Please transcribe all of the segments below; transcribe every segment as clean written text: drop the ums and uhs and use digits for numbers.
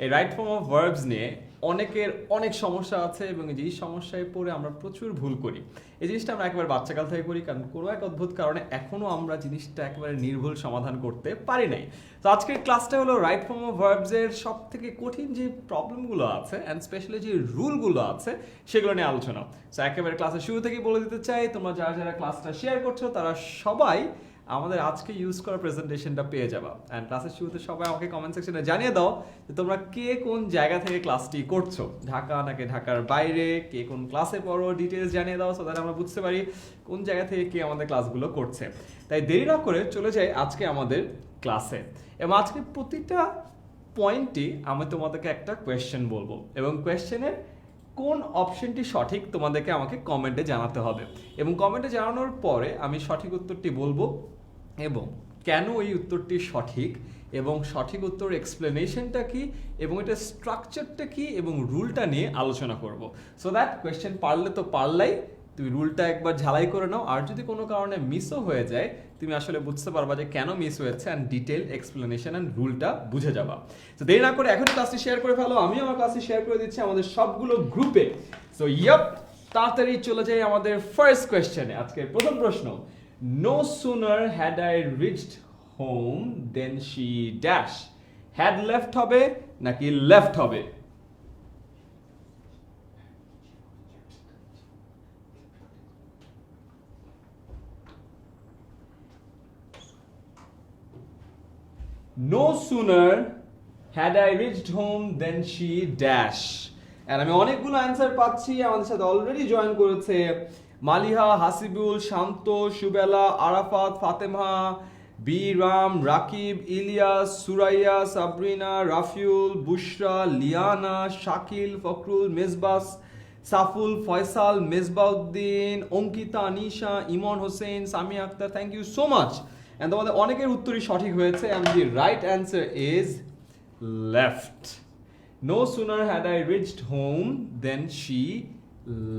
এই right form of verbs নিয়ে অনেকের অনেক সমস্যা আছে এবং যেই সমস্যায় পড়ে আমরা প্রচুর ভুল করি। এই জিনিসটা আমরা একেবারে বাচ্চাকাল থেকে করি, কারণ কোনো এক অদ্ভুত কারণে এখনও আমরা জিনিসটা একেবারে নির্ভুল সমাধান করতে পারি নাই। তো আজকের ক্লাসটা হলো রাইট ফর্ম অফ ভার্বসের সব থেকে কঠিন যে প্রবলেমগুলো আছে অ্যান্ড স্পেশালি যে রুলগুলো আছে সেগুলো নিয়ে আলোচনা। সো একেবারে ক্লাসের শুরু থেকেই বলে দিতে চাই, তোমরা যারা যারা ক্লাসটা শেয়ার করছো তারা সবাই আমাদের আজকে ইউজ করা প্রেজেন্টেশনটা পেয়ে যাবা। অ্যান্ড ক্লাসের শুরুতে সবাই আমাকে কমেন্ট সেকশনে জানিয়ে দাও যে তোমরা কে কোন জায়গা থেকে ক্লাসটি করছো, ঢাকা নাকি ঢাকার বাইরে, কে কোন ক্লাসে পড়ো, ডিটেলস জানিয়ে দাও, সো দ্যাট আমরা বুঝতে পারি কোন জায়গা থেকে কে আমাদের ক্লাসগুলো করছে। তাই দেরি না করে চলে যাই আজকে আমাদের ক্লাসে। এবং আজকে প্রতিটা পয়েন্টই আমি তোমাদেরকে একটা কোয়েশ্চেন বলবো এবং কোয়েশ্চেনের কোন অপশনটি সঠিক তোমাদেরকে আমাকে কমেন্টে জানাতে হবে এবং কমেন্টে জানানোর পরে আমি সঠিক উত্তরটি বলবো এবং কেন এই উত্তরটি সঠিক এবং সঠিক উত্তর এক্সপ্লেনেশনটা কি এবং এটার স্ট্রাকচারটা কি এবং রুলটা নিয়ে আলোচনা করব। সো দ্যাট কোয়েশ্চেন পারলে তো পারলাই, তুমি রুলটা একবার ঝালাই করে নাও, আর যদি কোনো কারণে মিসও হয়ে যায় তুমি আসলে বুঝতে পারবা যে কেন মিস হয়েছে অ্যান্ড ডিটেল এক্সপ্লেনেশন অ্যান্ড রুলটা বুঝে যাবা। তো দেরি না করে এখনই ক্লাসটি শেয়ার করে ফেলো, আমি আমার ক্লাসটি শেয়ার করে দিচ্ছি আমাদের সবগুলো গ্রুপে। সো তাড়াতাড়ি চলে যাই আমাদের ফার্স্ট কোয়েশ্চেনে। আজকের প্রথম প্রশ্ন, no sooner had I reached home than she dash. had left হবে নাকি left হবে? No sooner had I reached home than she dash. আর আমি অনেকগুলো অ্যান্সার পাচ্ছি, আমাদের সাথে অলরেডি জয়েন করেছে মালিহা, হাসিবুল, শান্ত, সুবেলা, আরাফাত, ফাতেমা, বি Ram, Rakib, Ilias, Suraiya, Sabrina, Rafiul, Bushra, Liana, Shakil, Fakhrul, Mezbas, Saful, Faisal, Mezbauddin, Ankita, Anisha, Emon Hossain, Samia Akter. Thank you so much. And তোমাদের অনেকের উত্তরই সঠিক হয়েছে and the right answer is left. No sooner had I reached home than she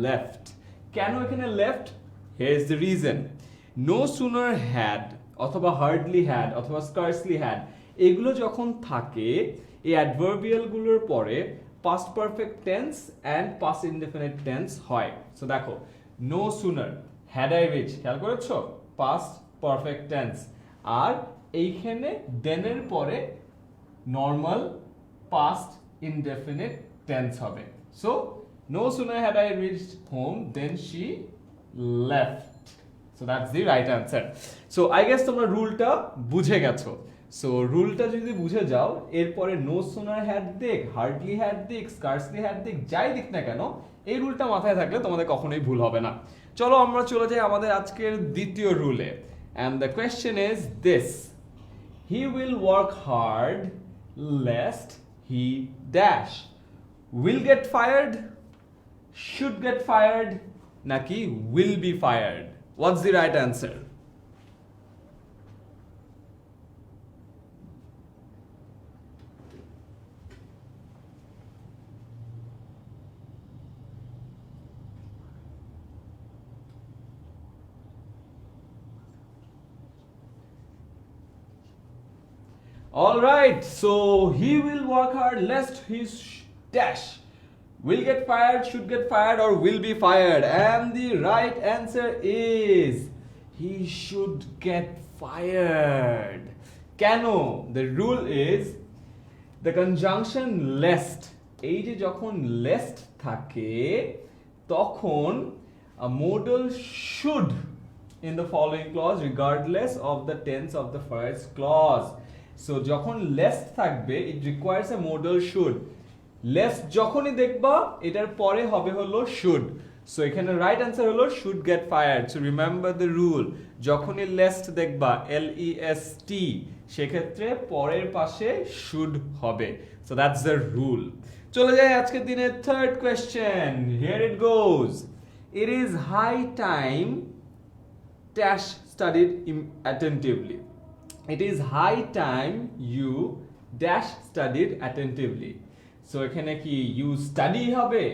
left. কেন এখানে left? Here is the reason. No sooner had অথবা hardly had অথবা scarcely had এগুলো যখন থাকে এই অ্যাডভার্বিয়াল গুলোর পরে past perfect tense and past indefinite tense হয়। সো দেখো, no sooner had I reached, খেয়াল করেছো, past perfect tense, আর এইখানে then এর পরে নর্মাল past indefinite tense হবে। So no sooner had I reached home than she left. So that's the right answer. So I guess তোমরা রুলটা বুঝে গেছো। So রুলটা যদি বুঝে যাও, এরপরে no sooner had দিক, hardly had দিক, scarcely had দিক, যাই দিক না কেন, এই রুলটা মাথায় থাকলে তোমাদের কখনোই ভুল হবে না। চলো আমরা চলে যাই আমাদের আজকের দ্বিতীয় রুলে। And the question is this: he will work hard lest he dash. Will get fired, should get fired, naki will be fired. What's the right answer? All right, so he will work hard lest he dash. Will get fired, should get fired, or will be fired. And the right answer is he should get fired. Cano, the rule is the conjunction lest. এই যে যখন lest থাকে তখন a modal should in the following clause regardless of the tense of the first clause. So যখন lest থাকবে it requires a modal should. lest যখনই দেখবা এটার পরে হবে হলো should. So এখানে right answer হলো should get fired. So remember the rule. যখনই lest দেখবা lest সেক্ষেত্রে পরের পাশে should হবে. So that's the rule. চলে যাই আজকের দিনের third question. Here it goes. It is high time Tash studied attentively. It is high time you dash studied attentively. So এখানে কি you study হবে,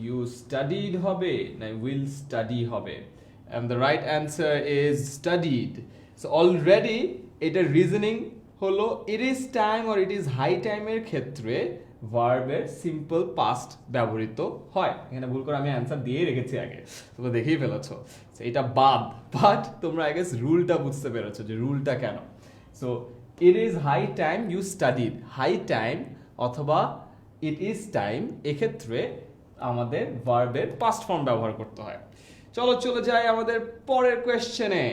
you studied হবে, না will study হবে? And the right answer is studied. So already এটার reasoning হলো it is time or it is high টাইমের ক্ষেত্রে ভার্বের সিম্পল পাস্ট ব্যবহৃত হয়। এখানে ভুল করে আমি অ্যান্সার দিয়ে রেখেছি আগে, তোমরা দেখেই ফেলেছো। এটা বাদ, বাট তোমরা আই গেস রুলটা বুঝতে পেরেছো যে রুলটা কেন। So it is high time you studied, high time অথবা ইট ইজ টাইম এক্ষেত্রে আমাদের ভার্বের পাস্ট ফর্ম ব্যবহার করতে হয়। চলো চলে যাই আমাদের পরের কোয়েশ্চেনে।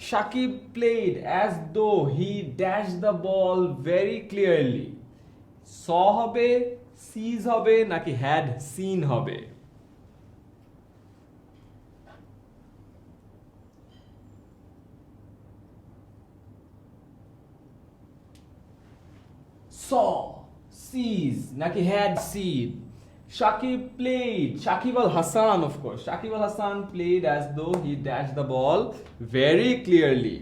Shakib played as though he dash the ball very clearly. Saw হবে, সিজ হবে নাকি হ্যাড সিন হবে? saw, sees নাকি had seen? Shakib played, Shakib Al Hasan of course, Shakib Al Hasan played as though he dashed the ball very clearly.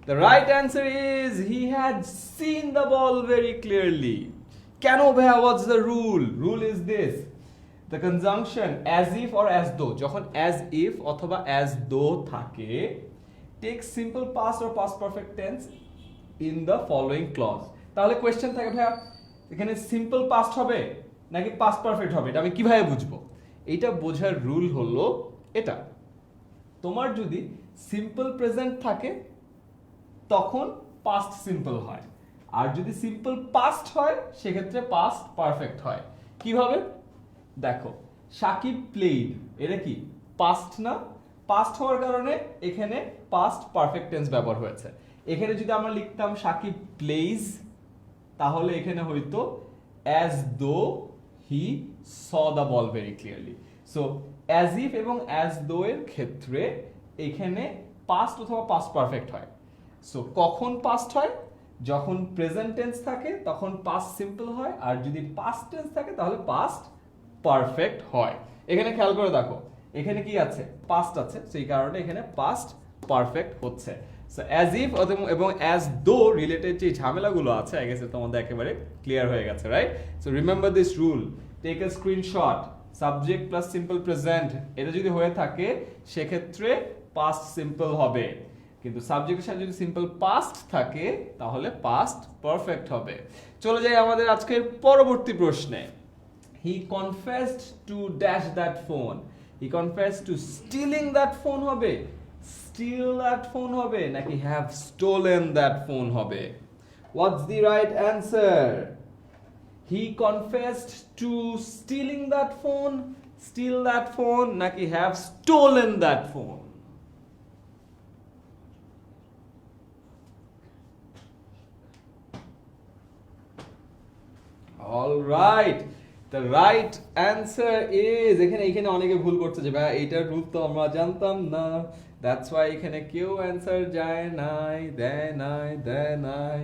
The right answer is he had seen the ball very clearly. Keno bhaiya, what's the rule? Rule is this: the conjunction as if or as though, যখন as if অথবা as though থাকে, take simple past or past perfect tense in the following clause. তাহলে question থাকে ভাইয়া এখানে simple past হবে নাকি past perfect হবে, এটা আমি কিভাবে বুঝবো? এইটা বোঝার রুল হলো এটা, তোমার যদি সিম্পল প্রেজেন্ট থাকে তখন পাস্ট সিম্পল হয়, আর যদি সিম্পল পাস্ট হয় সেক্ষেত্রে পাস্ট পারফেক্ট হয়। কিভাবে দেখো, সাকিব প্লেড, এটা কি পাস্ট না? পাস্ট হওয়ার কারণে এখানে পাস্ট পারফেক্ট টেন্স ব্যবহার হয়েছে। এখানে যদি আমরা লিখতাম সাকিব প্লেজ, তাহলে এখানে হয়তো as though he saw the ball very clearly. So as if এবং as though এর ক্ষেত্রে এখানে পাস্ট অথবা পাস্ট পারফেক্ট হয়। সো কখন পাস্ট হয়? যখন প্রেজেন্ট টেন্স থাকে তখন পাস্ট সিম্পল হয়, আর যদি পাস্ট টেন্স থাকে তাহলে পাস্ট পারফেক্ট হয়। এখানে খেয়াল করে দেখো, এখানে কি আছে? পাস্ট আছে, সেই কারণে এখানে পাস্ট পারফেক্ট হচ্ছে। সো অ্যাজ ইফ এবং অ্যাজ দো রিলেটেড যে ঝামেলাগুলো আছে আই গেস তোমাদের একেবারে ক্লিয়ার হয়ে গেছে, right? So remember this rule, take a screenshot, subject plus simple present এটা যদি হয়ে থাকে সেক্ষেত্রে পাস্ট সিম্পল হবে, কিন্তু সাবজেক্টের সাথে যদি সিম্পল পাস্ট থাকে তাহলে পাস্ট পারফেক্ট হবে। চলে যাই আমাদের আজকের পরবর্তী প্রশ্নে। He confessed to dash that phone, he confessed to stealing that phone হবে, steal that phone হবে নাকি have stolen that phone হবে? What's the right answer? He confessed to stealing that phone, steal that phone নাকি have stolen that phone? All right, the right answer is, এখানে অনেকে ভুল করছে যে ভাই এইটার রুল তো আমরা জানতাম না, দ্যাটস ওয়াই এখানে কেউ অ্যান্সার দেয় নাই।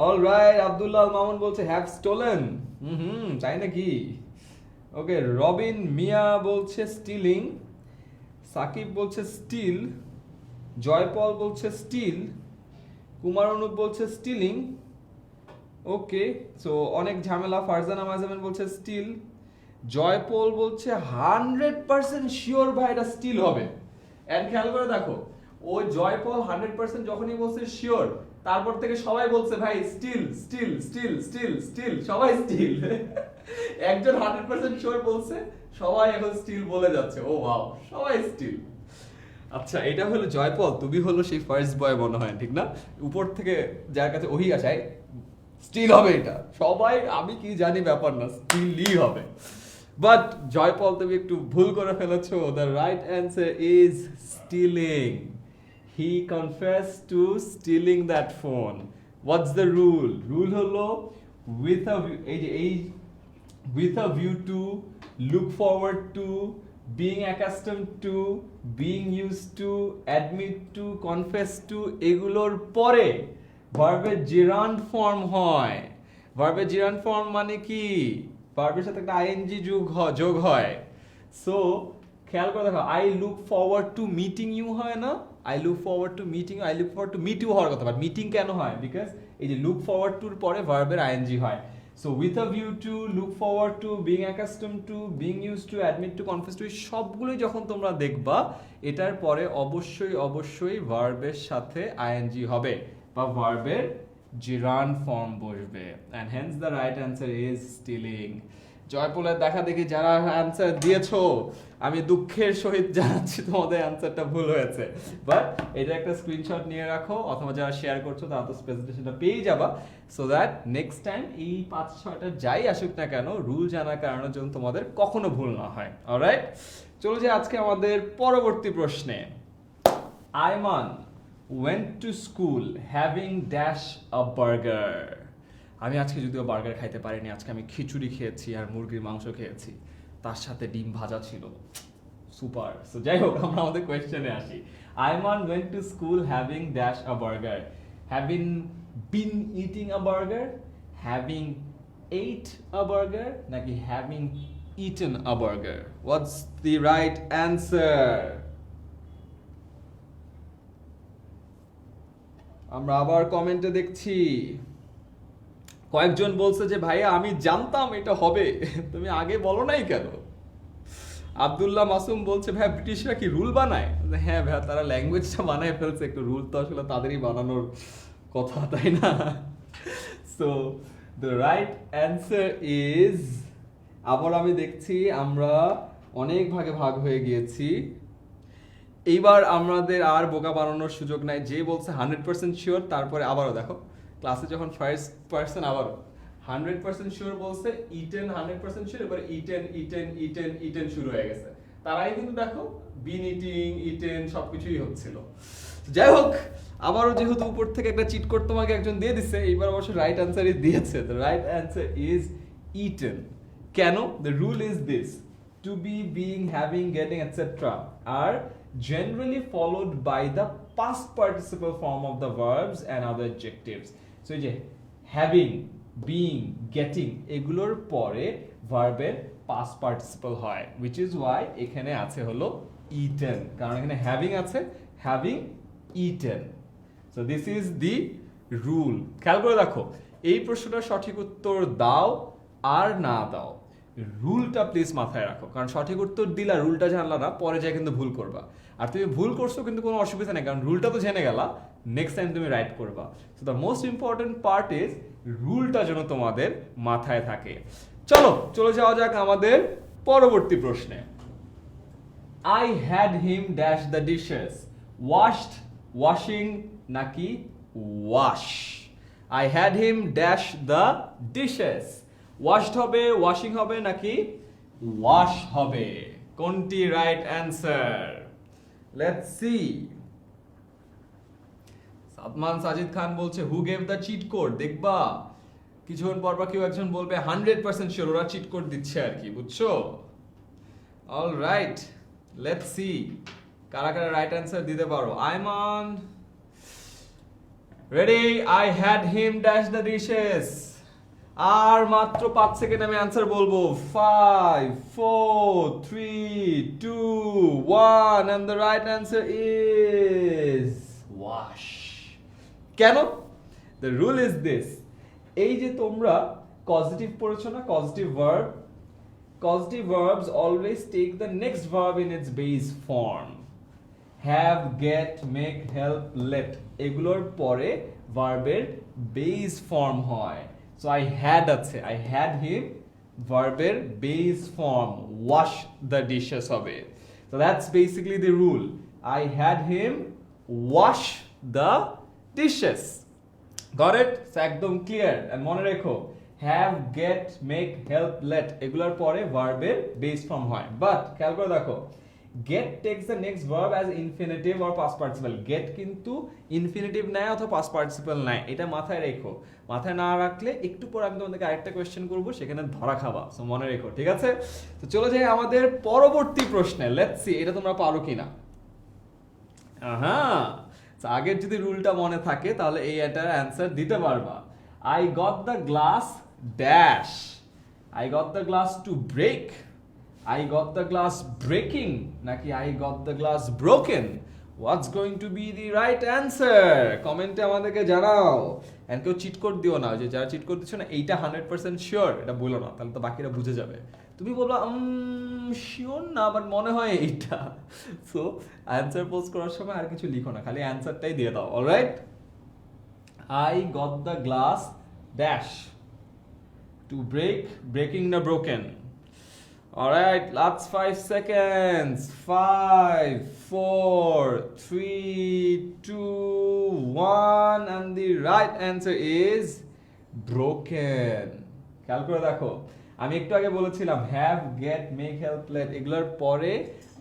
অলরাইট, আব্দুল্লাহ আল মামুন বলছে হ্যাভ স্টোলেন, তাই নাকি? ওকে, রবিন মিয়া বলছে স্টিলিং, সাকিব বলছে স্টিল, জয়পল বলছে স্টিল, কুমার অনুপ বলছে স্টিলিং। ওকে, সো অনেক ঝামেলা। ফারজানা মাজামেন বলছে স্টিল, জয়পল বলছে 100% শিওর ভাই এটা স্টিল হবে। এন্ড খেয়াল করে দেখো, ও জয়পল 100% যখনই বলছে শিওর, তারপর থেকে সবাই বলছে ভাই still still still still still, সবাই স্টিল। একজন 100% শিওর বলছে, সবাই এখন স্টিল বলে যাচ্ছে। ও ওয়াও, সবাই স্টিল। আচ্ছা, এটা হলো জয়পল, তুমি হলো সেই ফার্স্ট বয় মনে হয়, ঠিক না? উপর থেকে যার কাছে ওহি আসায় স্টিল হবে, এটা সবাই, আমি কি জানি ব্যাপার না, স্টিলই হবে। বাট জয়পল তুমি একটু ভুল করে ফেলেছো। The right answer is stealing. He confessed to stealing that phone. What's the rule? Rule হলো with a view to, look forward to, being accustomed to, being used to, admit to, confess to, এগুলোর পরে ভার্বের জিরান্ড form হয়। ভার্বের জিরান্ড form মানে কি? ভার্বের সাথে একটা আইএনজি যোগ হয়। সো খেয়াল করে দেখো, I look forward to meeting you হয় না? I look forward to meeting, I look forward to meet you হওয়ার কথা, বাট মিটিং কেন হয়? বিকজ এই যে লুক ফরওয়ার্ড টুর পরে ভার্বের আইএনজি হয়। So with a view to, look forward to, being accustom to, being use to, admit to, confess to, সবগুলোই যখন তোমরা দেখবা এটার পরে অবশ্যই ভার্বের সাথে আইএনজি হবে বা ভার্বের gerund form বসবে and hence the right answer is stealing. জয়পুলের দেখা দেখি যারা অ্যান্সার দিয়েছো আমি দুঃখের সহিত জানাচ্ছি তোমাদের অ্যান্সারটা ভুল হয়েছে, বাট এটা একটা স্ক্রিনশট নিয়ে রাখো অথবা যারা শেয়ার করছো তারা তো প্রেজেন্টেশনটা পেয়ে যাবা, সো দ্যাট নেক্সট টাইম এই 5-6টা যাই আসুক না কেন রুল জানার কারণে যেন তোমাদের কখনো ভুল না হয়। অলরাইট, চলো যে আজকে আমাদের পরবর্তী প্রশ্নে। Ayman went to school having dash a burger. আমি আজকে যদিও বার্গার খাইতে পারিনি, আজকে আমি খিচুড়ি খেয়েছি আর মুরগির মাংস খেয়েছি, তার সাথে ডিম ভাজা ছিল, সুপার। সো যাই হোক আমরা আমাদের কোয়েশ্চেনে আসি। Ayman went to school having dash a burger. Having been eating a burger, having ate a burger, নাকি having eaten a burger? What's the right answer? আমরা আবার কমেন্টে দেখছি কয়েকজন বলছে যে ভাইয়া আমি জানতাম এটা হবে, তুমি আগে বলো নাই কেন? আব্দুল্লাহ মাসুম বলছে ভাই ব্রিটিশরা কি রুল বানায়? হ্যাঁ ভাইয়া, তারা ল্যাঙ্গুয়েজটা বানায় ফেলছে, একটু রুল তো আসলে তাদেরই বানানোর কথা, তাই না? So the right answer is, আবার আমি দেখছি আমরা অনেক ভাগে ভাগ হয়ে গিয়েছি। এইবার আমাদের আর বোকা বানানোর সুযোগ নাই, যে বলছে 100% শিওর তারপরে আবারও দেখো ক্লাসে যখন ফার্স্ট পার্সন আবারও 100% শিওর বলছে, ইটেন 100% শিওর, এবার ইটেন ইটেন ইটেন ইটেন শুরু হয়ে গেছে, তারাই কিন্তু দেখো বিন ইটিং ইটেন সবকিছুই হচ্ছিল। যাই হোক, আবারও যেহেতু উপর থেকে একটা চিট কোড তোমাকে একজন দিয়ে দিচ্ছে, এইবার অবশ্য রাইট অ্যান্সারই দিয়েছে। The right answer is eaten. কেন? The rule is this, to be, being, having, getting, etc. are generally followed by the past participle form of the verbs and other adjectives. So এই যে having, being, getting এগুলোর পরে ভার্বের past participle হয়, which is why এখানে আছে হলো eaten, কারণ এখানে having আছে, having eaten. So this is the rule. খেয়াল করে দেখো, এই প্রশ্নটার সঠিক উত্তর দাও আর না দাও, রুলটা প্লিজ মাথায় রাখো, কারণ সঠিক উত্তর দিলা রুলটা জানলা না, পরে যায় কিন্তু ভুল করবা। আর তুমি ভুল করছো কিন্তু কোনো অসুবিধা নেই, কারণ রুলটা তো জেনে গেলা, নেক্সট টাইম তুমি রাইট করবা। So the most important part is রুলটা যেন তোমাদের মাথায় থাকে। চলো চলে যাওয়া যাক আমাদের পরবর্তী প্রশ্নে। I had him dash the dishes, washed, washing নাকি wash? I had him dash the dishes, washed হবে, ওয়াশিং হবে নাকি ওয়াশ হবে? কোনটি right answer? Let's see. Sadman Sajid Khan বলছে who gave the cheat code. দেখবা কিছুক্ষণ পর কেউ একজন বলবে 100% শিওর ওরা চিট কোড দিচ্ছে আর কি, বুঝছো? অল রাইট, লেটস সি কারা কারা রাইট অ্যান্সার দিতে পারো। Aiman ready? I had him dash the dishes. আর মাত্র 5 সেকেন্ড আমি অ্যান্সার বলবো। 5 4 3 2 1 and the right answer is wash. কেন? The rule is this, এই যে তোমরা causative পড়েছো না, causative verb, causative verbs always take the next verb in its base form. Have, get, make, help, let এগুলোর পরে ভার্বের বেস ফর্ম হয়। So I had আছে, I had him, ভার্বের base form wash the dishes হবে। So that's basically the rule. I had him wash the dishes. Got it? So একদম clear. and মনে রেখো have, get, make, help, let এগুলোর পরে ভার্বের base form হয়। But খেয়াল করে দেখো, get takes the next verb as infinitive or past participle. get কিন্তু infinitive নেয় অথবা past participle নেয়, এটা মাথায় রেখো। মাথায় না রাখলে একটু পর আমি তোমাদেরকে আরেকটা কোয়েশ্চেন করব, সেখানে ধরা খাবা। সো মনে রেখো, ঠিক আছে? তো চলে যাই আমাদের পরবর্তী প্রশ্নে। লেটস সি এটা তোমরা পারো কিনা। আগের যদি রুলটা মনে থাকে তাহলে এই এটার অ্যান্সার দিতে পারবা। I got the glass dash. I got the glass to break. I got the glass breaking নাকি I got the glass broken? What's going to be the right answer? কমেন্টে আমাদেরকে জানাও। এন্ড কেউ চিট কোড দিও না, যে যারা cheat code দিচ্ছ না এইটা 100% শিওর এটা বলো না, তাহলে তো বাকিরা বুঝে যাবে। তুমি বলবা শিওর না বাট মনে হয় এইটা। সো অ্যান্সার পোস্ট করার সময় আর কিছু লিখো না, খালি অ্যান্সারটাই দিয়ে দাও। Alright, I got the glass dash to break, breaking the broken. All right, last 5 seconds. 5, 4, 3, 2, 1, and the right answer is broken. খেয়াল করে দেখো, আমি একটু আগে বলেছিলাম have, get, make, help, let এগুলোর পরে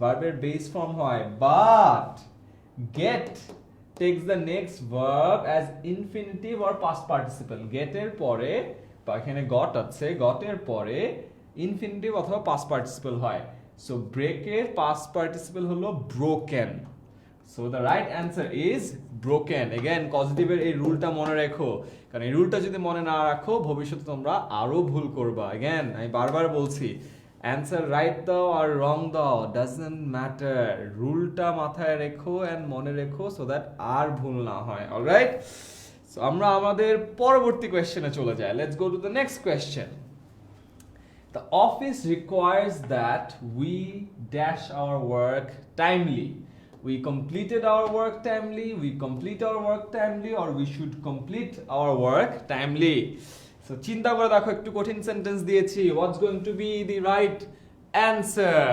ভার্বের বেস ফর্ম হয়, but get takes the next verb as infinitive or past participle. get এর পরে, বা এখানে got আছে, got এর পরে ইনফিনিটিভ অথবা পাস্ট পার্টিসিপল হয়। সো ব্রেক এর পাস্ট পার্টিসিপল হলো broken. So the right answer is broken. Again পজিটিভের এই রুলটা মনে রেখো, কারণ এই রুলটা যদি মনে না রাখো ভবিষ্যতে তোমরা আরো ভুল করবা। এগেন আমি বারবার বলছি, অ্যান্সার রাইট দাও আর রং দাও ডাজন্ট ম্যাটার, রুলটা মাথায় রেখো অ্যান্ড মনে রেখো সো দ্যাট আর ভুল না হয়। অলরাইট, সো আমরা আমাদের পরবর্তী কোয়েশ্চেনে চলে যাই। Let's go to the next question. The office requires that we dash our work timely. We completed our work timely, we complete our work timely, or we should complete our work timely. So চিন্তা করে দেখো, একটু কঠিন sentence দিয়েছি, what's going to be the right answer?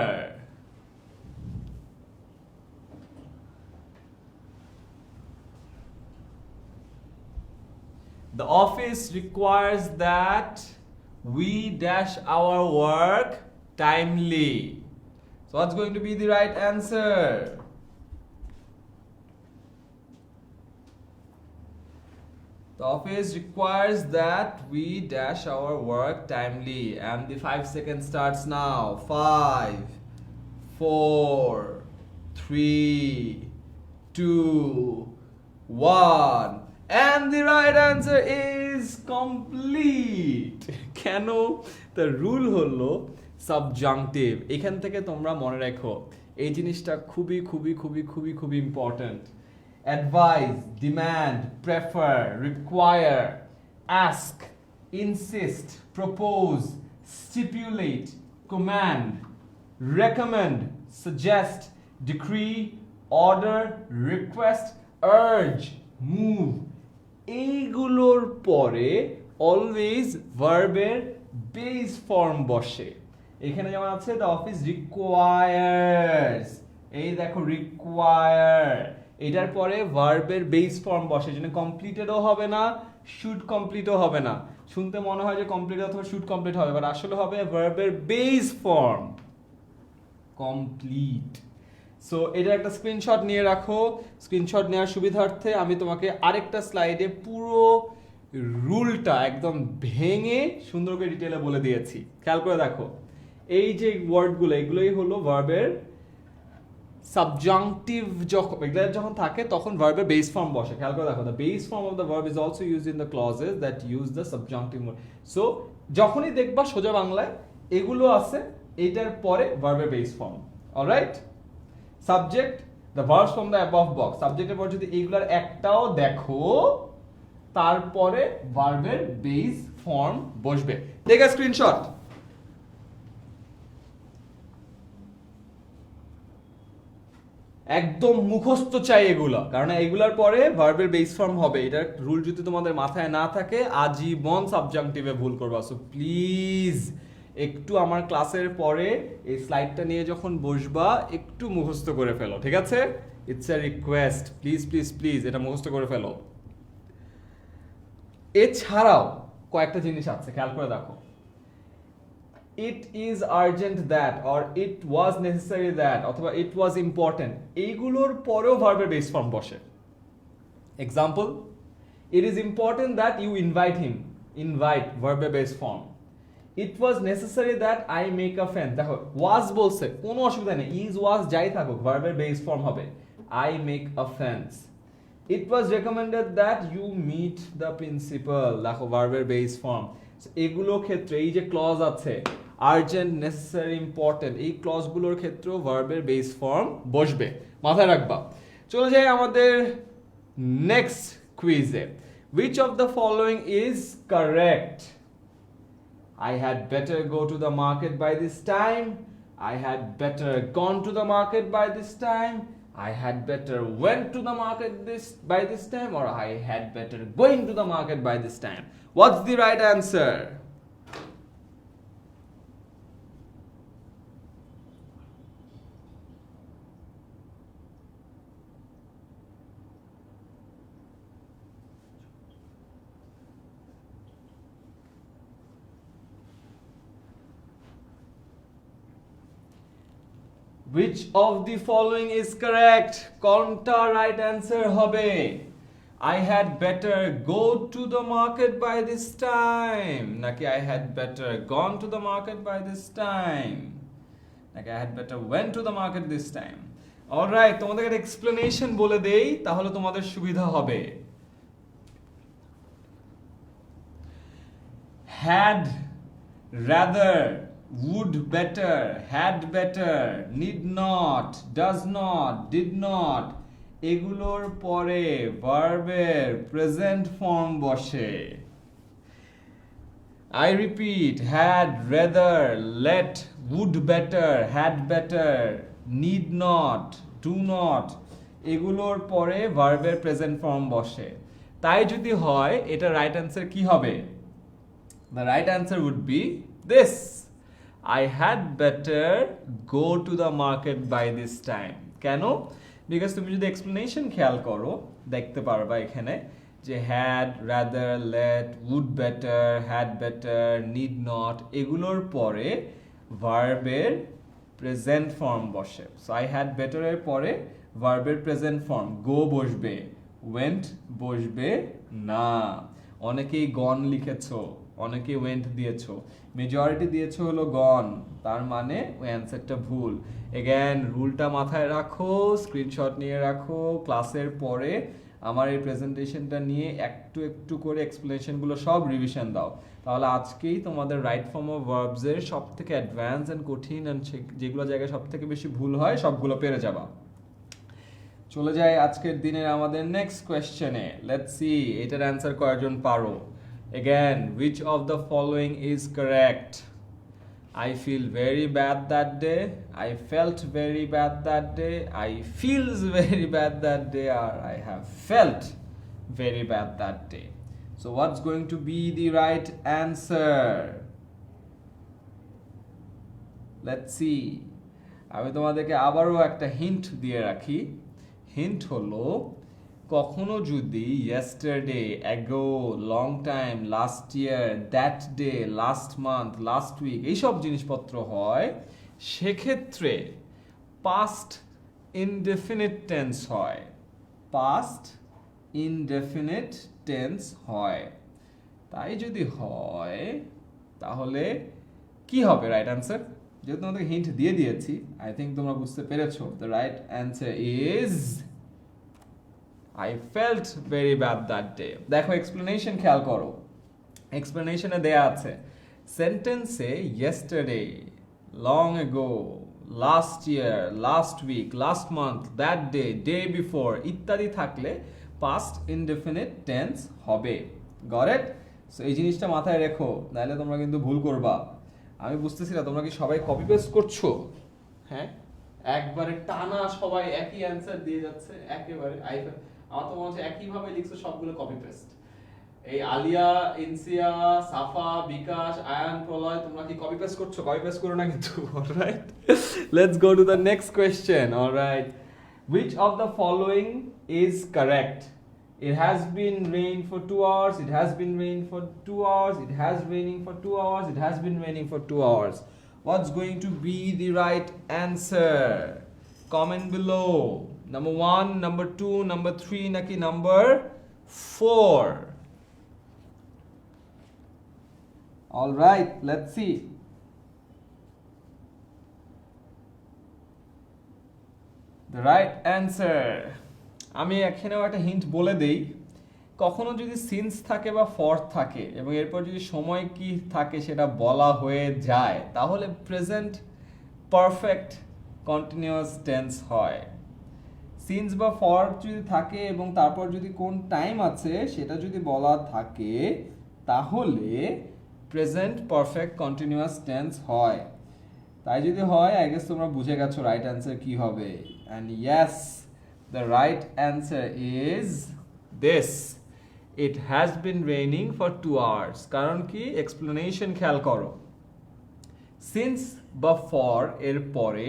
The office requires that we dash our work timely. So what's going to be the right answer? The office requires that we dash our work timely. And the 5 seconds starts now. 5, 4, 3, 2, 1. And the right answer is complete. কেন? The rule হলো subjunctive. এখান থেকে তোমরা মনে রাখো এই জিনিসটা খুবই খুবই খুবই খুবই খুবই important. Advice, demand, prefer, require, ask, insist, propose, stipulate, command, recommend, suggest, decree, order, request, urge, move, এইগুলোর পরে অলওয়েজ ভার্বের বেস ফর্ম বসে। এখানে যেমন আছে দ্য অফিস রিকোয়ার্স, এই দেখো রিকোয়ার, এটার পরে ভার্বের বেস ফর্ম বসে, যেন কমপ্লিটেডও হবে না, শুড কমপ্লিটও হবে না। শুনতে মনে হয় যে কমপ্লিট অথবা শুড কমপ্লিট হবে, বাট আসলে হবে ভার্বের বেস ফর্ম কমপ্লিট। সো এটা একটা স্ক্রিনশট নিয়ে রাখো। স্ক্রিনশট নেওয়ার সুবিধার্থে আমি তোমাকে আরেকটা স্লাইডে পুরো রুলটা একদম ভেঙে সুন্দর করে ডিটেলে বলে দিয়েছি। খেয়াল করে দেখো, এই যে ওয়ার্ডগুলো এগুলোই হলো ভার্বের সাবজাংটিভ। যখন থাকে তখন ভার্বের বেস ফর্ম বসে। খেয়াল করে দেখো, the base form of the verb is also used in the clauses that use the subjunctive mood. So যখনই দেখবা সোজা বাংলায় এগুলো আছে, এটার পরে ভার্বের base form. Alright, subject, the verbs from the above box, সাবজেক্টের পর যদি এইগুলার একটাও দেখো তারপরে ভার্বের বেস ফর্ম বসবে। Take a screenshot. একদম মুখস্থ চাই এগুলো, কারণ এগুলার পরে ভার্বের বেস ফর্ম হবে। এটার রুল যদি তোমাদের মাথায় না থাকে আজীবন সাবজাংটিভে ভুল করবা। সো প্লিজ একটু আমার ক্লাসের পরে এই স্লাইডটা নিয়ে যখন বসবা একটু মুখস্থ করে ফেলো, ঠিক আছে? It's a request, please please please এটা মুখস্থ করে ফেলো। এছাড়াও কয়েকটা জিনিস আছে, খেয়াল করে দেখো। It is urgent that, or it was necessary that, অথবা ইট ওয়াজ ইম্পর্টেন্ট, এইগুলোর পরেও ভার্বের বেস ফর্ম বসে। Example, it is important that you invite him, invite ভার্বের base form. It was necessary that I make a friend, দেখো was বলছে কোনো অসুবিধা নেই, ইজ ওয়াজ যাই থাকুক ভার্বের বেস ফর্ম হবে I make a friends. It was recommended that you meet the principal, দেখো ভার্বের বেস ফর্ম। এগুলো ক্ষেত্রে এই যে ক্লজ আছে আর্জেন্ট, নেসেসারি, ইম্পর্টেন্ট, এই ক্লজগুলোর ক্ষেত্রেও ভার্বের বেস ফর্ম বসবে, মাথায় রাখবা। চলে যাই আমাদের next কুইজে। Which of the following is correct? I had better go to the market by this time. I had better gone to the market by this time. I had better went to the market by this time, or I had better going to the market by this time. What's the right answer? Which of the following is correct? কোনটা right answer হবে? I had better go to the market by this time নাকি I had better gone to the market by this time নাকি I had better went to the market this time? Alright, তোমাদের একটা explanation বলে দেই তাহলে তোমাদের সুবিধা হবে. Had, rather, would better, had better, need not, does not, did not এগুলোর পরে ভার্বের প্রেজেন্ট ফর্ম বসে. I repeat, had, rather, let, would better, had better, need not, do not এগুলোর পরে ভার্বের প্রেজেন্ট ফর্ম বসে. তাই যদি হয় এটা রাইট অ্যান্সার কি হবে? The right answer would be this. I had better go to the market by this time. কেন? Because তুমি যদি explanation খেয়াল করো দেখতে পারবা এখানে যে had, rather, let, would better, had better, need not এগুলোর পরে ভার্বের প্রেজেন্ট ফর্ম বসে. So I had better এর পরে ভার্বের প্রেজেন্ট ফর্ম go বসবে, went বসবে না. অনেকেই gone লিখেছো, অনেকে ওয়েন্ট দিয়েছো, মেজরিটি দিয়েছো হলো গন, তার মানে ওই অ্যান্সারটা ভুল. এগেন রুলটা মাথায় রাখো, স্ক্রিনশট নিয়ে রাখো, ক্লাসের পরে আমার এই প্রেজেন্টেশনটা নিয়ে একটু একটু করে এক্সপ্লেনেশনগুলো সব রিভিশন দাও, তাহলে আজকেই তোমাদের রাইট ফর্ম অফ ভার্বসের সব থেকে অ্যাডভান্স অ্যান্ড কঠিন অ্যান্ড যেগুলো জায়গায় সব থেকে বেশি ভুল হয় সবগুলো পেরে যাবা. চলে যাই আজকের দিনের আমাদের নেক্সট কোয়েশ্চেনে. লেটস সি এটার অ্যান্সার কয়জন পারো. Again, which of the following is correct? I feel very bad that day, I felt very bad that day, I feels very bad that day, or I have felt very bad that day. So what's going to be the right answer? Let's see. আমি তোমাদেরকে আবারও একটা hint দিয়ে রাখি. Hint হলো কখনো যদি yesterday, ago, long time, last year, that day, last month, last week এইসব জিনিসপত্র হয় সেক্ষেত্রে past indefinite tense হয়. past indefinite tense হয়. তাই যদি হয় তাহলে কি হবে রাইট অ্যান্সার? যেহেতু তোমাদের হিন্ট দিয়ে দিয়েছি আই থিঙ্ক তোমরা বুঝতে পেরেছো. The right answer is I felt very bad that day. দেখো এক্সপ্লেনেশন খেয়াল করো, এক্সপ্লেনেশনে দেয়া আছে সেন্টেন্সে yesterday, long ago, last year, last week, last month, that day, day before ইত্যাদি থাকলে past indefinite tense হবে. Got it? So এই জিনিসটা মাথায় রেখো, নাহলে তোমরা কিন্তু ভুল করবা. আমি বুঝতেছি না তোমরা কি সবাই কপি পেস্ট করছো? হ্যাঁ, একবারে টানা সবাই একই অ্যান্সার দিয়ে যাচ্ছে একেবারে. আমার তো মনে হচ্ছে একইভাবে লিখছো সবগুলো কপি পেস্ট. এই আলিয়া, ইনসিয়া, সাফা, বিকাশ, আয়ান, প্রলয় তোমরা কি কপি পেস্ট করছো? কপি পেস্ট করো না কিন্তু. Alright, let's go to the next question. Alright, which of the following is correct? It has been rain for 2 hours, it has been rain for 2 hours, it has raining for 2 hours, it has been raining for 2 hours. What's going to be the right answer? Comment below. Number 1, number 2, number 3, naki number 4. All right, let's see. The right answer. আমি এখানেও একটা hint বলে দেই, কখনো যদি since থাকে বা for থাকে এবং এরপর যদি সময় কি থাকে সেটা বলা হয়ে যায় তাহলে প্রেজেন্ট পারফেক্ট কন্টিনিউয়াস টেন্স হয়. সিন্স বা ফর যদি থাকে এবং তারপর যদি কোন টাইম আছে সেটা যদি বলা থাকে তাহলে প্রেজেন্ট পারফেক্ট কন্টিনিউয়াস টেন্স হয়. তাই যদি হয় আই গেস তোমরা বুঝে গেছো রাইট অ্যান্সার কি হবে. And yes, The right answer is this. It has been raining for 2 hours. কারণ কি explanation খেয়াল করো। Since বা for এর পরে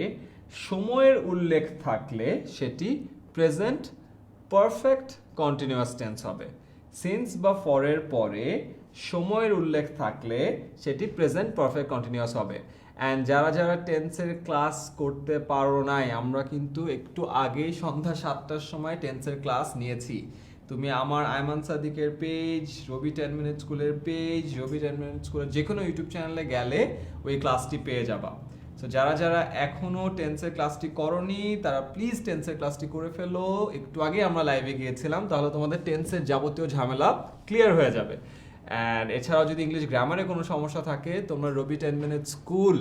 সময়ের উল্লেখ থাকলে সেটি প্রেজেন্ট পারফেক্ট কন্টিনিউয়াস টেন্স হবে। সিন্স বা for এর পরে সময়ের উল্লেখ থাকলে সেটি প্রেজেন্ট পারফেক্ট কন্টিনিউয়াস হবে। অ্যান্ড যারা যারা টেন্সের ক্লাস করতে পারো নাই, আমরা কিন্তু একটু আগেই সন্ধ্যা 7টার সময় টেন্সের ক্লাস নিয়েছি। তুমি আমার আয়মান সাদিকের পেজ, রবি 10 মিনিট স্কুলের পেজ, রবি 10 মিনিট স্কুলের যে কোনো ইউটিউব চ্যানেলে গেলে ওই ক্লাসটি পেয়ে যাবা। সো যারা যারা এখনও টেন্সের ক্লাসটি করনি তারা প্লিজ টেন্সের ক্লাসটি করে ফেলো। একটু আগে আমরা লাইভে গিয়েছিলাম, তাহলে তোমাদের টেন্সের যাবতীয় ঝামেলা ক্লিয়ার হয়ে যাবে। অ্যান্ড এছাড়াও যদি ইংলিশ গ্রামারে কোনো সমস্যা থাকে, তোমরা রবি 10 মিনিট স্কুল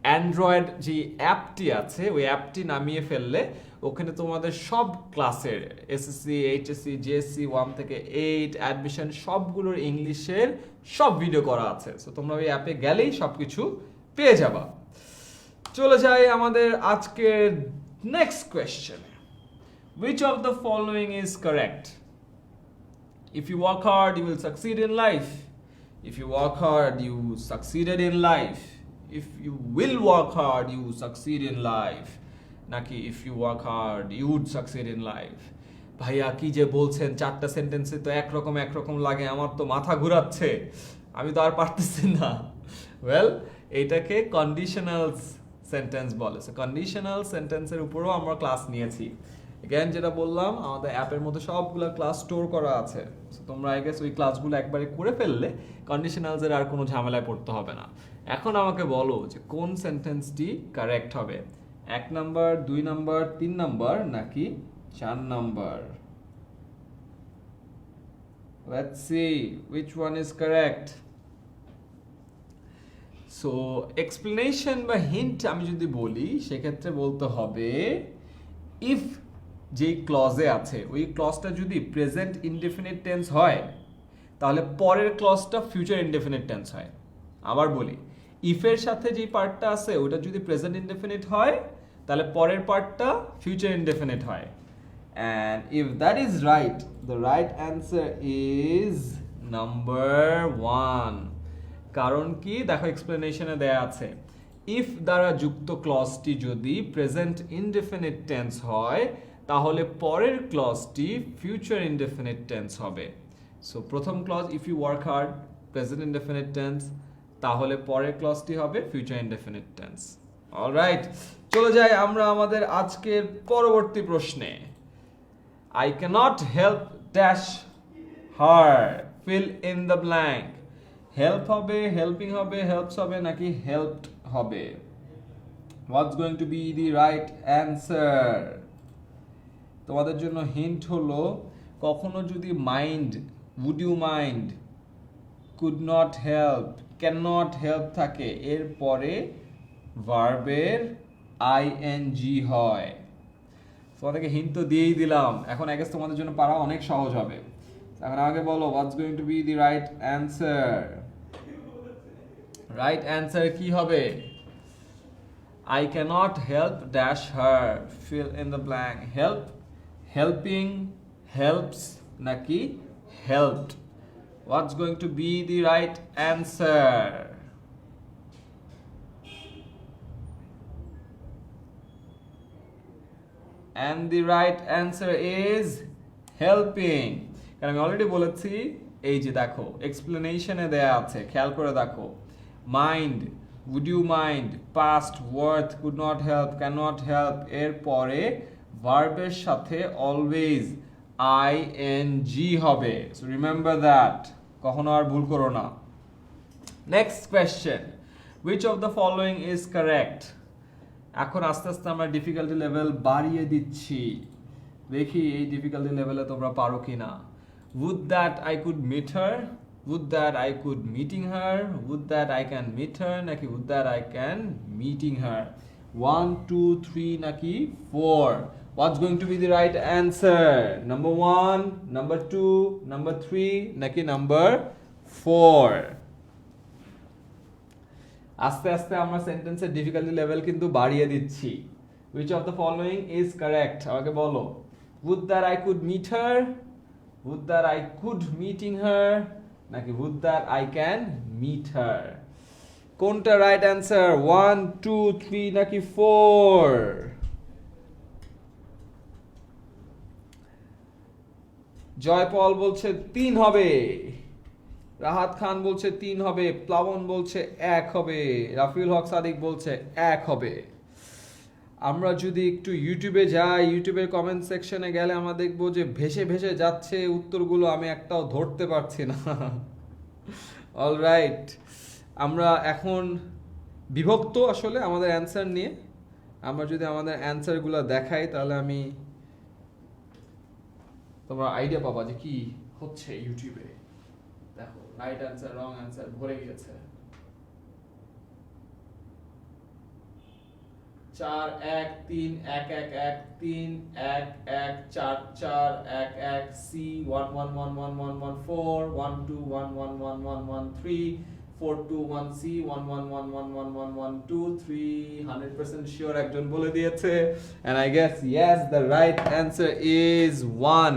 অ্যান্ড্রয়েড যে অ্যাপটি আছে ওই অ্যাপটি নামিয়ে ফেললে ওখানে তোমাদের সব ক্লাসের এসএসসি, এইচএসসি, জিএসসি 1 থেকে 8 অ্যাডমিশন সবগুলোর ইংলিশের সব ভিডিও করা আছে। সো তোমরা ওই অ্যাপে গেলেই সব কিছু পেয়ে যাবা। চলে যাই আমাদের আজকের next question. Which of the following is correct? If you work hard, you will succeed in life. If you work hard, you succeeded in life. If you will work hard, you succeed in life. নাকি if you work hard, you would succeed in life. ভাইয়া কি যে বলছেন, 4টা সেন্টেন্সে তো একরকম লাগে, আমার তো মাথা ঘুরাচ্ছে, আমি তো আর পারতেছি না। ওয়েল, এইটাকে কন্ডিশনাল সেন্টেন্স বলে। সো কন্ডিশনাল সেন্টেন্সের উপরও আমরা ক্লাস নিয়েছি। এগেন যেটা বললাম, আমাদের অ্যাপের মধ্যে সবগুলো ক্লাস স্টোর করা আছে। তোমরা আই গেস ওই ক্লাসগুলো একবারে করে ফেললে কন্ডিশনালসের আর কোনো ঝামেলায় পড়তে হবে না। এখন আমাকে বলো যে কোন সেন্টেন্সটি কারেক্ট হবে, 1 নাম্বার, 2 নাম্বার, 3 নাম্বার নাকি 4 number? Let's see which one is correct. So explanation বা হিন্ট আমি যদি বলি সেক্ষেত্রে বলতে হবে ইফ যেই ক্লজে আছে ওই ক্লজটা যদি প্রেজেন্ট ইনডেফিনিট টেন্স হয় তাহলে পরের ক্লজটা ফিউচার ইনডেফিনিট টেন্স হয়। আবার বলি, ইফের সাথে যে পার্টটা আছে ওটা যদি প্রেজেন্ট ইনডেফিনিট হয় তাহলে পরের পার্টটা ফিউচার ইনডেফিনিট হয়। And if that is right, the right answer is number 1। কারণ কি দেখো এক্সপ্লেনেশনে দেয়া আছে ইফ দ্বারা যুক্ত ক্লজটি যদি প্রেজেন্ট ইনডেফিনিট টেন্স হয় তাহলে পরের ক্লজটি ফিউচার ইনডেফিনিট টেন্স হবে। সো প্রথম clause if you work hard present indefinite tense, তাহলে পরের ক্লজটি হবে ফিউচার ইনডেফিনিট টেন্স। অলরাইট, চলে যাই আমরা আমাদের আজকের পরবর্তী প্রশ্নে। I cannot help dash her, fill in the blank. Help হবে, হেল্পিং হবে, হেল্পস হবে নাকি হেল্পড হবে? হোয়াটস going to be the right answer? তোমাদের জন্য হিন্ট হলো, কখনো যদি mind, would you mind, could not help, can not help থাকে এরপরে ভার্বের আইএনজি হয়। তোমাদেরকে হিন্ট তো দিয়েই দিলাম, এখন আই গেস তোমাদের জন্য পারা অনেক সহজ হবে। এখন আগে বলো what's going to be the right answer? Right answer কি হবে? I cannot help dash her, fill in the blank. Help, helping, helps naki helped. What's going to be the right answer? And the right answer is helping. কারণ আমি already বলেছি, এই যে দেখো এক্সপ্লেনেশনে দেয়া আছে, খেয়াল করে দেখো, mind, would you mind, past, worth, could not help, cannot help এর পরে ভার্বের সাথে অলওয়েজ আইএনজি হবে। সো রিমেম্বার দ্যাট, কখনো আর ভুল করো না। Next question, which of the following is correct? এখন আস্তে আস্তে আমরা ডিফিকাল্টি লেভেল বাড়িয়ে দিচ্ছি, দেখি এই ডিফিকাল্টি লেভেলে তোমরা পারো কিনা। would that I could meet her, would that I could meeting her, would that I can meet her নাকি would that I can meeting her? 1 2 3 নাকি 4? What's going to be the right answer? Number 1, number 2, number 3 নাকি number 4? আস্তে আস্তে আমরা সেন্টেন্সের difficulty level কিন্তু বাড়িয়ে দিচ্ছি। which of the following is correct? আমাকে বলো, would that I could meet her, would that I could meeting her, নাকি would that I can meet her? কোনটা রাইট অ্যান্সার? 1 2 3 নাকি 4? জয়পল বলছে 3 হবে, রাহাত খান বলছে 3 হবে, প্লাবন বলছে 1 হবে, রাফিউল হক সাদিক বলছে 1 হবে। আমরা যদি একটু ইউটিউবে যাই, ইউটিউবের কমেন্ট সেকশনে গেলে আমরা দেখবো যে ভেসে ভেসে যাচ্ছে উত্তরগুলো, আমি একটাও ধরতে পারছি না। অলরাইট, আমরা এখন বিভক্ত আসলে আমাদের অ্যান্সার নিয়ে। আমরা যদি আমাদের অ্যান্সারগুলো দেখাই তাহলে আমি তোমরা আইডিয়া পাবা যে কি হচ্ছে ইউটিউবে। দেখো, রাইট অ্যান্সার, রং অ্যান্সার ভরে গিয়েছে। 4 1 3 1 1 1 3 1 1 4 4 1 1 C 1 1 1 1 1 1 4 1 2 1 1 1 1 1 3 4 2 1 C 1 1 1 1 1 1 1 2 3 100% শিওর একজন বলে দিয়েছে। and I guess yes, the right answer is 1,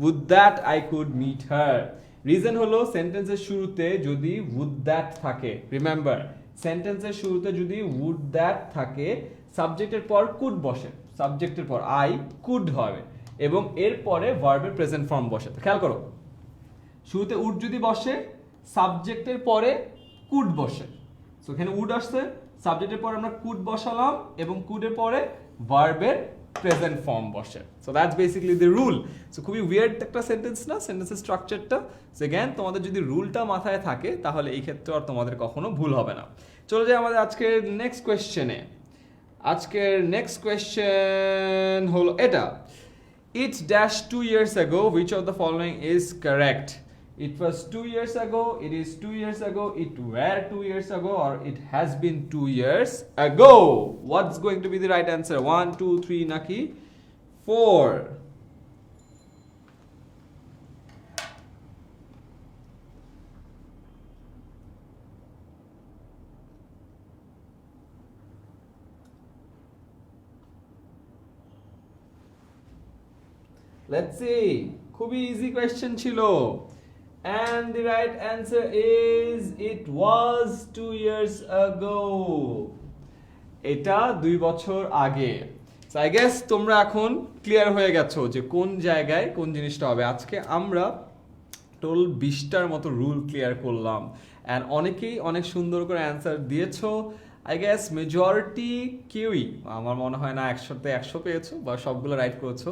would that I could meet her। Reason হলো সেন্টেন্সের শুরুতে যদি would that থাকে, রিমেম্বার সেন্টেন্সের শুরুতে যদি would that থাকে, সাবজেক্টের পর কুড বসে, সাবজেক্টের পর আই কুড হবে এবং এর পরে ভার্বের প্রেজেন্ট ফর্ম বসে। তো খেয়াল করো, শুরুতে উড যদি বসে, সাবজেক্টের পরে কুড বসে। সো এখানে উড আসছে, সাবজেক্টের পরে আমরা কুড বসালাম এবং কুডের পরে ভার্বের প্রেজেন্ট ফর্ম বসে। So that's basically the rule. So খুবই উইয়ার্ড একটা সেন্টেন্স না, সেন্টেন্সের স্ট্রাকচারটা। সো এগেন, তোমাদের যদি রুলটা মাথায় থাকে তাহলে এই ক্ষেত্রে আর তোমাদের কখনো ভুল হবে না। চলে যাই আমাদের আজকের নেক্সট কোয়েশ্চেনে। আজকের নেক্সট কোয়েশ্চেন হলো এটা, it dash 2 years ago, which of the following is correct? It was 2 years ago, it is 2 years ago, it were 2 years ago, or it has been 2 years ago. What's going to be the right answer? 1 2 3 naki 4? Let's see. খুবই easy question ছিল। And the right answer is it was 2 years ago. এটা 2 বছর আগে। So I guess তোমরা এখন clear হয়ে গেছো যে কোন জায়গায় কোন জিনিসটা হবে। আজকে আমরা টোটাল 20টার মতো রুল ক্লিয়ার করলাম অ্যান্ড অনেকেই অনেক সুন্দর করে অ্যান্সার দিয়েছো। আই গেস মেজরিটি কেউই, আমার মনে হয় না 100তে 100 পেয়েছো বা সবগুলো রাইট করেছো।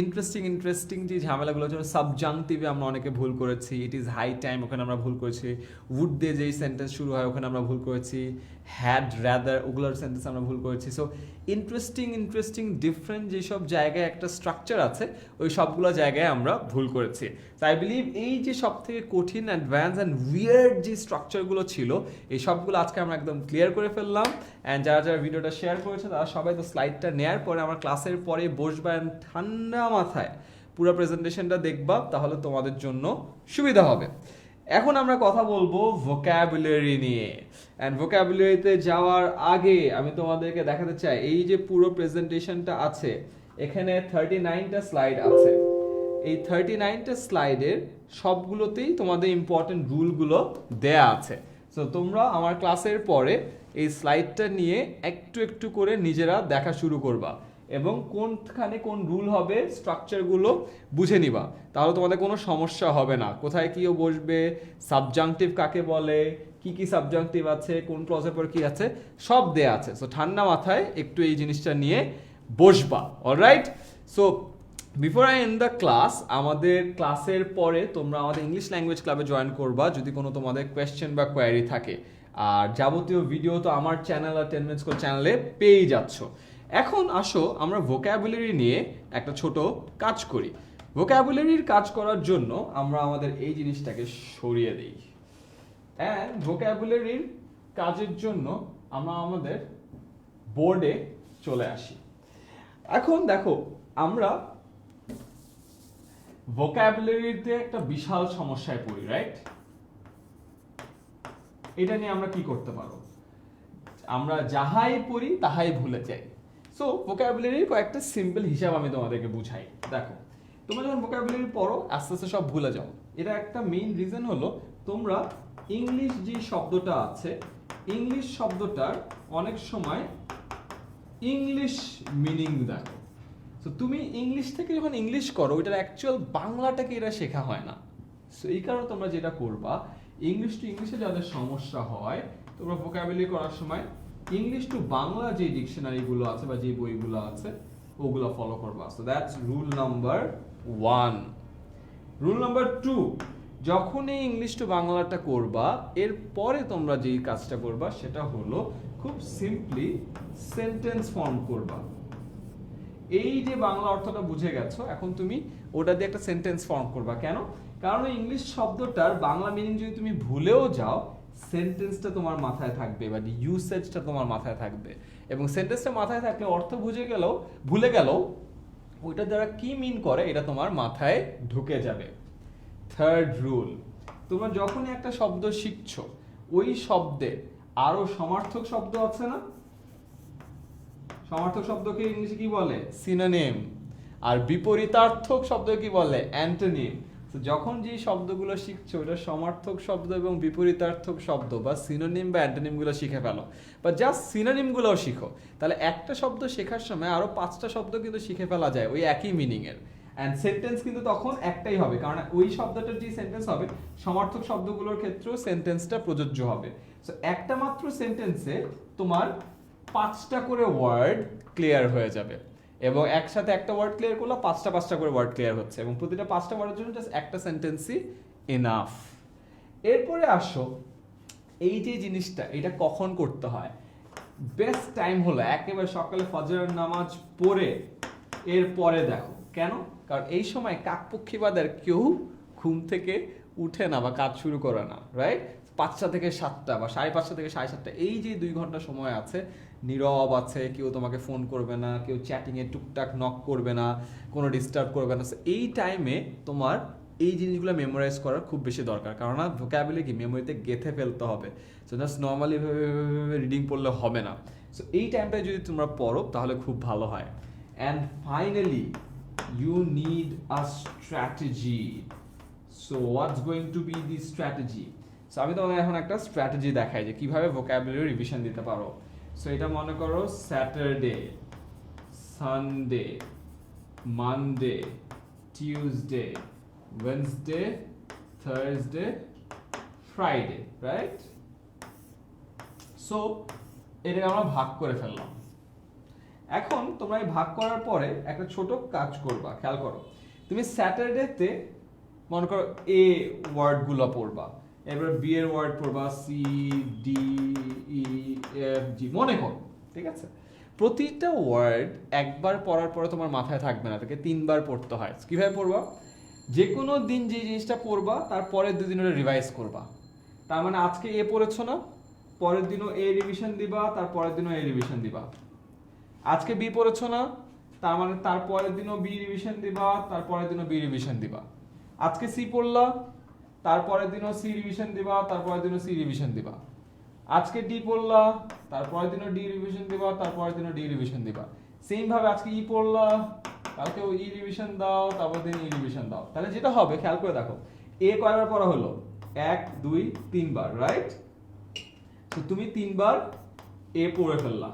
ইন্টারেস্টিং যে ঝামেলাগুলো হচ্ছে, সাবজাংটিভে আমরা অনেকে ভুল করেছি, ইট ইজ হাই টাইম ওখানে আমরা ভুল করেছি, উড দিয়ে যেই সেন্টেন্স শুরু হয় ওখানে আমরা ভুল করেছি, হ্যাড রাদার ওগুলোর সেন্টেন্স আমরা ভুল করেছি। সো ইন্টারেস্টিং ডিফারেন্ট যেসব জায়গায় একটা স্ট্রাকচার আছে ওই সবগুলো জায়গায় আমরা ভুল করেছি। তো আই বিলিভ এই যে সব থেকে কঠিন, অ্যাডভান্স অ্যান্ড উইয়ার্ড যে স্ট্রাকচারগুলো ছিল এই সবগুলো আজকে আমরা একদম ক্লিয়ার করে ফেললাম। অ্যান্ড যারা যারা ভিডিওটা শেয়ার করেছে তারা সবাই তো স্লাইডটা নেওয়ার পরে আমার ক্লাসের পরে বসবেন ঠান্ডা মাথায়, পুরো প্রেজেন্টেশনটা দেখবা, তাহলে তোমাদের জন্য সুবিধা হবে। এখন আমরা কথা বলবো ভোক্যাবুলারি নিয়ে। অ্যান্ড ভোক্যাবুলারিতে যাওয়ার আগে আমি তোমাদেরকে দেখাতে চাই এই যে পুরো প্রেজেন্টেশনটা আছে, এখানে 39টা স্লাইড আছে। এই 39টা স্লাইডের সবগুলোতেই তোমাদের ইম্পর্টেন্ট রুলগুলো দেয়া আছে। সো তোমরা আমার ক্লাসের পরে এই স্লাইডটা নিয়ে একটু একটু করে নিজেরা দেখা শুরু করবা এবং কোনখানে কোন রুল হবে স্ট্রাকচারগুলো বুঝে নিবা, তাহলে তোমাদের কোনো সমস্যা হবে না। কোথায় কিও বসবে, সাবজাংটিভ কাকে বলে, কি সাবজাংটিভ আছে, কোন ক্লজের পর কি আছে, সব দেয়া আছে। সো ঠান্ডা মাথায় একটু এই জিনিসটা নিয়ে বসবা। Alright, so before I end the class, আমাদের ক্লাসের পরে তোমরা আমাদের ইংলিশ ল্যাঙ্গুয়েজ ক্লাবে জয়েন করবা যদি কোনো তোমাদের কোয়েশ্চেন বা কোয়ারি থাকে। আর যাবতীয় ভিডিও তো আমার চ্যানেল আর 10 মিনিটস করে চ্যানেলে পেয়েই যাচ্ছ। এখন আসো আমরা ভোক্যাবুলারি নিয়ে একটা ছোট কাজ করি। ভোক্যাবুলারির কাজ করার জন্য আমরা আমাদের এই জিনিসটাকে সরিয়ে দিই অ্যান্ড ভোক্যাবুলারির কাজের জন্য আমরা আমাদের বোর্ডে চলে আসি। এখন দেখো, আমরা ভোক্যাবুলারিতে একটা বিশাল সমস্যায় পড়ি, রাইট? এটা নিয়ে আমরা কি করতে পারো? আমরা যাহাই পড়ি তাহাই ভুলে যাই। সো ভোকাবুলারির কয়েকটা সিম্পল হিসাব আমি তোমাদেরকে বুঝাই। দেখো, তোমরা যখন ভোকাবুলারি পড়ো আস্তে আস্তে সব ভুলে যাও। এটা একটা মেইন রিজন হলো তোমরা ইংলিশ যে শব্দটা আছে, ইংলিশ শব্দটার অনেক সময় ইংলিশ মিনিং দেখো। তো তুমি ইংলিশ থেকে যখন ইংলিশ করো, ওইটার অ্যাকচুয়াল বাংলাটাকে এটা শেখা হয় না। সো এই কারণে তোমরা যেটা করবা, ইংলিশ টু ইংলিশে যাদের সমস্যা হয়, তোমরা ভোকাবুলারি করার সময় ইংলিশ টু বাংলা যে ডিকশনারিগুলো আছে বা যে বইগুলো আছে ওগুলো ফলো করবা। So that's rule number 1। Rule number 2, যখনই ইংলিশ টু বাংলাটা করবা, এরপরে তোমরা যেই কাজটা করবা সেটা হলো খুব সিম্পলি সেন্টেন্স ফর্ম করবা। এই যে বাংলা অর্থটা বুঝে গেছো, এখন তুমি ওটা দিয়ে একটা সেন্টেন্স ফর্ম করবা। কেন? কারণ ইংলিশ শব্দটার বাংলা মিনিং যদি তুমি ভুলেও যাও, সেন্টেন্সটা তোমার মাথায় থাকবে বা ইউসেজটা তোমার মাথায় থাকবে, এবং সেন্টেন্সটা মাথায় থাকলে অর্থ ভুলে গেলেও ওইটা দ্বারা কি মিন করে এটা তোমার মাথায় ঢুকে যাবে। থার্ড রুল, তোমরা যখনই একটা শব্দ শিখছো, ওই শব্দে আরো সমার্থক শব্দ আছে না? সমার্থক শব্দকে ইংলিশে কি বলে? সিনোনিম। আর বিপরীতার্থক শব্দ কি বলে? অ্যান্টোনিম। তো যখন যে শব্দগুলো শিখছো, ওটা সমার্থক শব্দ এবং বিপরীতার্থক শব্দ বা সিনোনিম বা অ্যান্টোনিম গুলো শিখে ফেলো, বা জাস্ট সিনোনিম গুলোও শিখো। তাহলে একটা শব্দ শেখার সময় আরো 5টা শব্দ কিন্তু শিখে ফেলা যায় ওই একই মিনিং এর। অ্যান্ড সেন্টেন্স কিন্তু তখন একটাই হবে, কারণ ওই শব্দটার যে সেন্টেন্স হবে, সমার্থক শব্দগুলোর ক্ষেত্রেও সেন্টেন্সটা প্রযোজ্য হবে। সো একটা মাত্র সেন্টেন্সে তোমার 5টা করে ওয়ার্ড ক্লিয়ার হয়ে যাবে, এবং একসাথে একটা ওয়ার্ড ক্লিয়ার করলে 5টা করে ওয়ার্ড ক্লিয়ার হচ্ছে, এবং প্রতিটা 5টা ওয়ার্ডের জন্য জাস্ট একটা সেন্টেন্সই এনাফ। এরপরে আসো, এই যে জিনিসটা এটা কখন করতে হয়? বেস্ট টাইম হলো একেবারে সকালে ফজরের নামাজ পড়ে এরপরে দেখো। কেন? কারণ এই সময় কাকপক্ষীবাদের কেউ ঘুম থেকে উঠে না বা কাজ শুরু করে না, রাইট? 5টা থেকে 7টা বা 5:30 থেকে 7:30, এই যে 2 ঘন্টা সময় আছে, নীরব আছে, কেউ তোমাকে ফোন করবে না, কেউ চ্যাটিংয়ে টুকটাক নক করবে না, কোনো ডিস্টার্ব করবে না। এই টাইমে তোমার এই জিনিসগুলো মেমোরাইজ করার খুব বেশি দরকার, কারণ ভোকাবুলারি কি মেমোরিতে গেঁথে ফেলতে হবে। সো জাস্ট নর্মালি রিডিং পড়লে হবে না। সো এই টাইমটায় যদি তোমরা পড়ো তাহলে খুব ভালো হয়। And finally you need a strategy. So what's going to be the strategy? So আমি তোমাদের এখন একটা স্ট্র্যাটেজি দেখাই যে কিভাবে ভোকাবুলারি রিভিশন দিতে পারো। সো এটা মনে করো Saturday, Sunday, Monday, Tuesday, Wednesday, Thursday, Friday, right? So এটাকে আমরা ভাগ করে ফেললাম। এখন তোমরা এই ভাগ করার পরে একটা ছোট কাজ করবা, খেয়াল করো। তুমি স্যাটারডেতে মনে করো এ ওয়ার্ডগুলো পড়বা, এবার বি এর ওয়ার্ড পড়বা, C D E F G, মনে করো, ঠিক আছে? প্রতিটা ওয়ার্ড একবার পড়ার পরে তোমার মাথায় থাকবে না, তাকে 3বার পড়তে হয়। কিভাবে পড়বা? যে কোনো দিন যে জিনিসটা পড়বা তার পরের 2 দিন ওটা রিভাইজ করবা। তার মানে আজকে এ পড়েছো না, পরের দিনও এ রিভিশন দিবা, তার পরের দিনও এ রিভিশন দিবা। আজকে বি পড়েছো না, তার মানে তার পরের দিনও বি রিভিশন দিবা, তার পরের দিনও বি রিভিশন দিবা। আজকে সি পড়লা, তার পরের দিনও সি রিভিশন দিবা, তার পরের দিনও সি রিভিশন দিবা। আজকে ডি পড়লা, তার পরের দিনও ডি রিভিশন দিবা, তার পরের দিনও ডি রিভিশন দিবা। সেম ভাবে আজকে ই পড়লা, কালকেও ই রিভিশন দাও, তারপর দিন ই রিভিশন দাও। তাহলে যেটা হবে, খেয়াল করে দেখো, এ কয়বার পড়া হলো? 1 2 3 বার, রাইট? তো তুমি 3বার এ পড়ে ফেললা।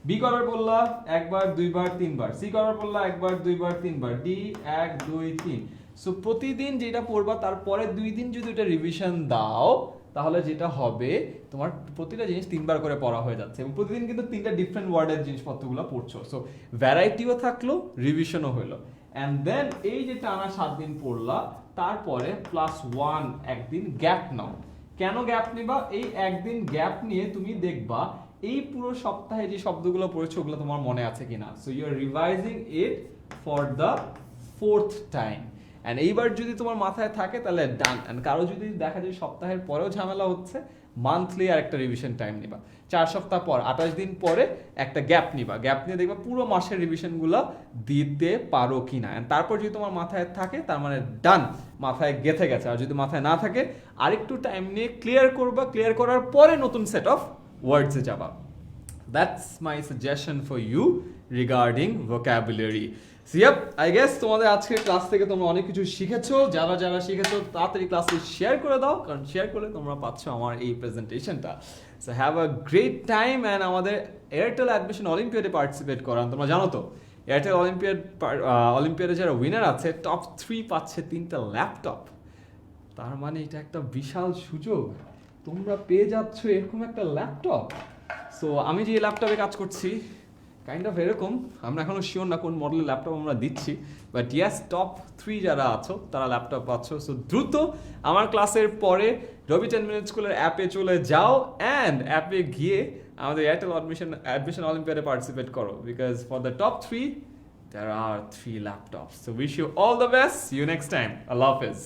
বি কয়বার পড়লা? 1 বার 2 বার 3 বার। সি কয়বার পড়লা? 1 বার 2 বার 3 বার। ডি 1 2 3। সো প্রতিদিন যেটা পড়বা তার পরে 2 দিন যদি এটা রিভিশন দাও, তাহলে যেটা হবে তোমার প্রতিটা জিনিস 3বার করে পড়া হয়ে যাচ্ছে, এবং প্রতিদিন কিন্তু 3টা ডিফারেন্ট ওয়ার্ডের জিনিসপত্রগুলো পড়ছো। সো ভ্যারাইটিও থাকলো, রিভিশনও হলো। অ্যান্ড দেন এই যে টানা 7 দিন পড়লা, তারপরে +1 একদিন গ্যাপ নাও। কেন গ্যাপ নিবা? এই একদিন গ্যাপ নিয়ে তুমি দেখবা এই পুরো সপ্তাহে যে শব্দগুলো পড়েছো ওগুলো তোমার মনে আছে কিনা। So you are revising it for the 4th time. And এইবার যদি তোমার মাথায় থাকে তাহলে ডান। অ্যান্ড কারো যদি দেখা যায় সপ্তাহের পরেও ঝামেলা হচ্ছে, মান্থলি আর একটা রিভিশন টাইম নিবা। 4 সপ্তাহ পর 28 দিন পরে একটা গ্যাপ নিবা, গ্যাপ নিয়ে দেখবা পুরো মাসের রিভিশনগুলো দিতে পারো কিনা। অ্যান্ড তারপর যদি তোমার মাথায় থাকে তার মানে ডান, মাথায় গেঁথে গেছে। আর যদি মাথায় না থাকে আরেকটু টাইম নিয়ে ক্লিয়ার করবা, ক্লিয়ার করার পরে নতুন সেট অফ ওয়ার্ডসে যাবা। That's my suggestion for you regarding vocabulary. So yep, I guess তোমাদের আজকের ক্লাস থেকে তোমরা অনেক কিছু শিখেছো। যারা যারা শিখেছো তাড়াতাড়ি ক্লাসে শেয়ার করে দাও, কারণ শেয়ার করলে তোমরা পাচ্ছ আমার এই প্রেজেন্টেশনটা। So have a great time and আমাদের এয়ারটেল অ্যাডমিশন অলিম্পিয়াডে পার্টিসিপেট করান, তোমরা জানো তো এয়ারটেল অলিম্পিয়াডে যারা উইনার আছে টপ 3 পাচ্ছে 3টা ল্যাপটপ। তার মানে এটা একটা বিশাল সুযোগ, তোমরা পেয়ে যাচ্ছ এরকম একটা ল্যাপটপ। সো আমি যে ল্যাপটপে কাজ করছি কাইন্ড অফ এরকম, আমরা এখনো শিওর না কোন মডেলের ল্যাপটপ আমরা দিচ্ছি, বাট ইয়াস টপ 3 যারা আছো তারা ল্যাপটপ পাচ্ছ। সো দ্রুত আমার ক্লাসের পরে রবি 10 মিনিট স্কুলের অ্যাপে চলে যাও অ্যান্ড অ্যাপে গিয়ে আমাদের এয়ারটেল অ্যাডমিশন অলিম্পিয়াডে পার্টিসিপেট করো, because for the top 3 there are 3 laptops. So wish you all the best. See you next time. Allah Hafiz.